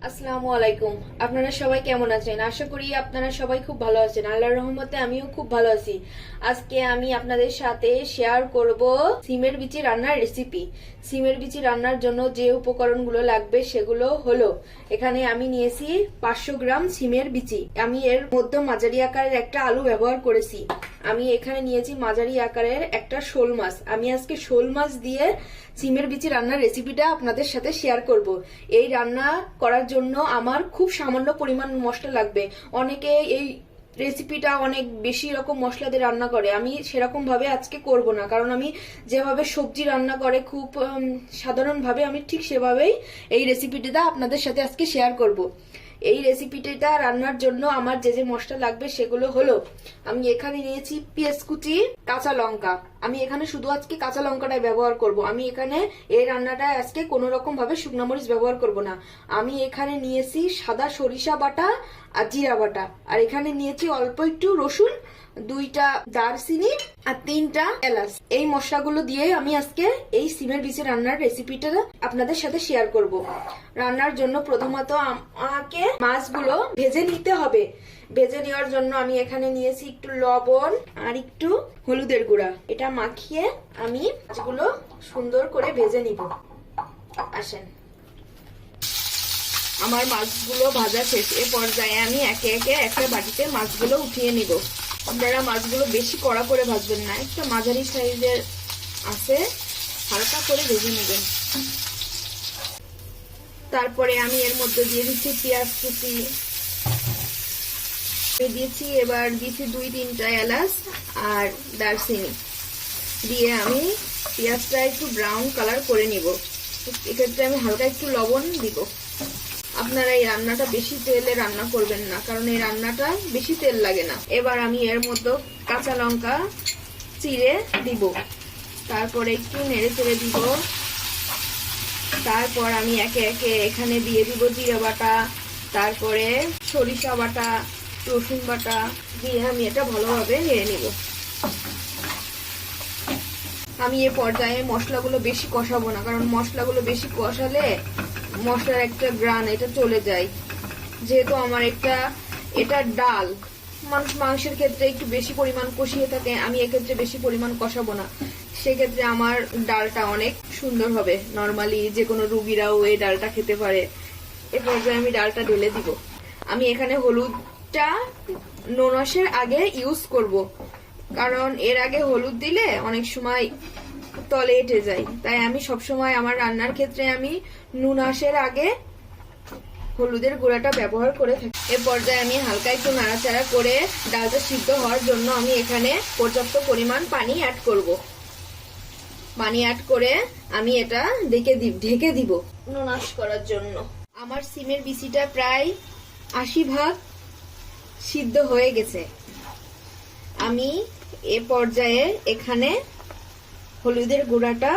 আসসালামু আলাইকুম। আপনারা সবাই কেমন আছেন? আশা করি আপনারা সবাই খুব ভালো আছেন। আল্লাহর রহমতে আমিও খুব ভালো আছি। আজকে আমি আপনাদের সাথে শেয়ার করব সিমের বিচি রান্নার রেসিপি। সিমের বিচি রান্নার জন্য যে উপকরণগুলো লাগবে সেগুলো হলো, এখানে আমি নিয়েছি 500 গ্রাম সিমের বিচি। আমি এর মধ্যে মাঝারি আকারের একটা আলু ব্যবহার করেছি। আমি এখানে নিয়েছি মাঝারি আকারের একটা শোল মাছ। আমি আজকে শোল মাছ দিয়ে সিমের বিচি রান্নার রেসিপিটা আপনাদের সাথে শেয়ার করব। এই রান্না করার জন্য আমার খুব সামান্য পরিমাণ মশলা লাগবে। অনেকে এই রেসিপিটা অনেক বেশি রকম মশলা দিয়ে রান্না করে, আমি সেরকম ভাবে আজকে করব না, কারণ আমি যেভাবে সবজি রান্না করে খুব সাধারণ ভাবে আমি ঠিক সেভাবেই এই রেসিপিটা আপনাদের সাথে আজকে শেয়ার করব। এই রেসিপিটা রান্নার জন্য আমার যে যে মশলা লাগবে সেগুলো হলো, আমি এখানে নিয়েছি পেঁয়াজ কুচি, কাঁচা লঙ্কা। আমি এখানে শুধু আজকে কাঁচা লঙ্কাটাই ব্যবহার করব। আমি এখানে এই রান্নাটা আজকে কোনো রকম ভাবে শুকনো মরিচ ব্যবহার করব না। আমি এখানে নিয়েছি সাদা সরিষা বাটা আর জিরা বাটা, আর এখানে নিয়েছি অল্প একটু রসুন, 2টা দারচিনি আর 3টা এলাচ। এই মশলাগুলো দিয়ে আমি আজকে এই সিমের বিচি রান্নার রেসিপিটা আপনাদের সাথে শেয়ার করব। রান্নার জন্য প্রথমত আমাকে মাছগুলো ভেজে নিতে হবে। ভেজে নেওয়ার জন্য আমি এখানে নিয়েছি একটু লবণ আর একটু হলুদের গুঁড়া। এটা মাখিয়ে আমি মাছগুলো সুন্দর করে ভেজে নিব। আসেন, আমার মাছগুলো ভাজা শেষ। এ পর্যায়ে আমি একে একে একটা বাটিতে মাছগুলো উঠিয়ে নিব। আপনারা মাছগুলো বেশি কড়া করে ভাজবেন না, একটা মাঝারি সাইজের আছে, হালকা করে ভেজে নেবেন। তারপরে আমি এর মধ্যে দিয়ে দিচ্ছি পেঁয়াজ কুচি, দিয়েছি এবার দিচ্ছি 2-3টা এলাচ আর দারচিনি দিয়ে আমি পেঁয়াজটা একটু ব্রাউন কালার করে নিব। এক্ষেত্রে আমি হালকা একটু লবণ দিব। আপনারা এই রান্নাটা বেশি তেলে রান্না করবেন না, কারণ এই রান্নাটা বেশি তেল লাগে না। এবার আমি এর মধ্যে কাঁচা লঙ্কা চিড়ে দিব, তারপরে একটু নেড়ে চেড়ে দিব। তারপর আমি একে একে এখানে দিয়ে দিব জিরা বাটা, তারপরে সরিষা বাটা, রসুন বাটা দিয়ে আমি এটা ভালোভাবে নেড়ে নিব। আমি এ পর্যায়ে মশলাগুলো বেশি কষাবো না, কারণ মশলাগুলো বেশি কষালে মশলার একটা গ্রান এটা চলে যায়। যেহেতু আমার এটা ডাল, মানুষ মাংসের ক্ষেত্রে একটু বেশি পরিমাণ কষিয়ে থাকে, আমি এক্ষেত্রে বেশি পরিমাণ কষাবো না। সেক্ষেত্রে আমার ডালটা অনেক সুন্দর হবে। নর্মালি যে কোনো রুগীরাও এই ডালটা খেতে পারে। এ পর্যায়ে আমি ডালটা ঢেলে দিব। আমি এখানে হলুদটা নুনাশের আগে ইউজ করব, কারণ এর আগে হলুদ দিলে অনেক সময় তলে এঁটে যায়। তাই আমি সবসময় আমার রান্নার ক্ষেত্রে আমি নুনাশের আগে হলুদের গুঁড়াটা ব্যবহার করে থাকি। এ পর্যায়ে আমি হালকা একটু নাড়াচাড়া করে ডালটা সিদ্ধ হওয়ার জন্য আমি এখানে পর্যাপ্ত পরিমাণ পানি অ্যাড করব। পানি অ্যাড করে আমি এটা ঢেকে দিব নুনাশ করার জন্য। আমার সিমের বিচিটা প্রায় 80% সিদ্ধ হয়ে গেছে। আমি এ পর্যায়ে এখানে হলুদের গুঁড়াটা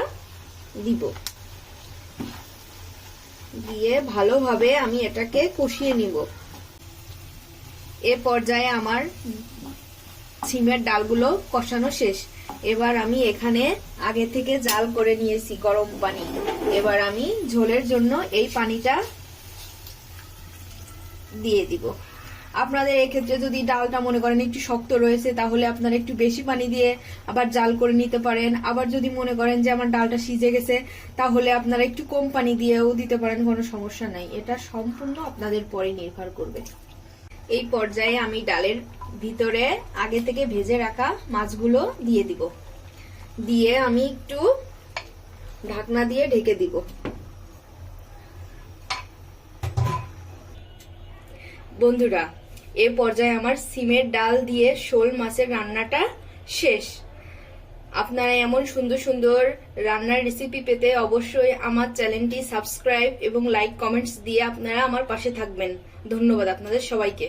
দিব, দিয়ে ভালোভাবে আমি এটাকে কষিয়ে নিব। এ পর্যায়ে আমার সিমের ডালগুলো কষানো শেষ। এবার আমি এখানে আগে থেকে জাল করে নিয়েছি গরম পানি। এবার আমি ঝোলের জন্য এই পানিটা দিয়ে দিব। আপনাদের এক্ষেত্রে যদি ডালটা মনে করেন একটু শক্ত রয়েছে, তাহলে আপনারা একটু বেশি পানি দিয়ে আবার জাল করে নিতে পারেন। আবার যদি মনে করেন যে আমার ডালটা সিজে গেছে, তাহলে আপনারা একটু কম পানি দিয়েও দিতে পারেন, কোনো সমস্যা নাই। এটা সম্পূর্ণ আপনাদের পরে নির্ভর করবে। এই পর্যায়ে আমি ডালের ভিতরে আগে থেকে ভেজে রাখা মাছগুলো দিয়ে দিব। দিয়ে আমি একটু ঢাকনা দিয়ে ঢেকে দিব। বন্ধুরা, এ পর্যায়ে আমার সিমের ডাল দিয়ে শোল মাছের রান্নাটা শেষ। আপনারা এমন সুন্দর সুন্দর রান্নার রেসিপি পেতে অবশ্যই আমার চ্যানেলটি সাবস্ক্রাইব এবং লাইক কমেন্টস দিয়ে আপনারা আমার পাশে থাকবেন। ধন্যবাদ আপনাদের সবাইকে।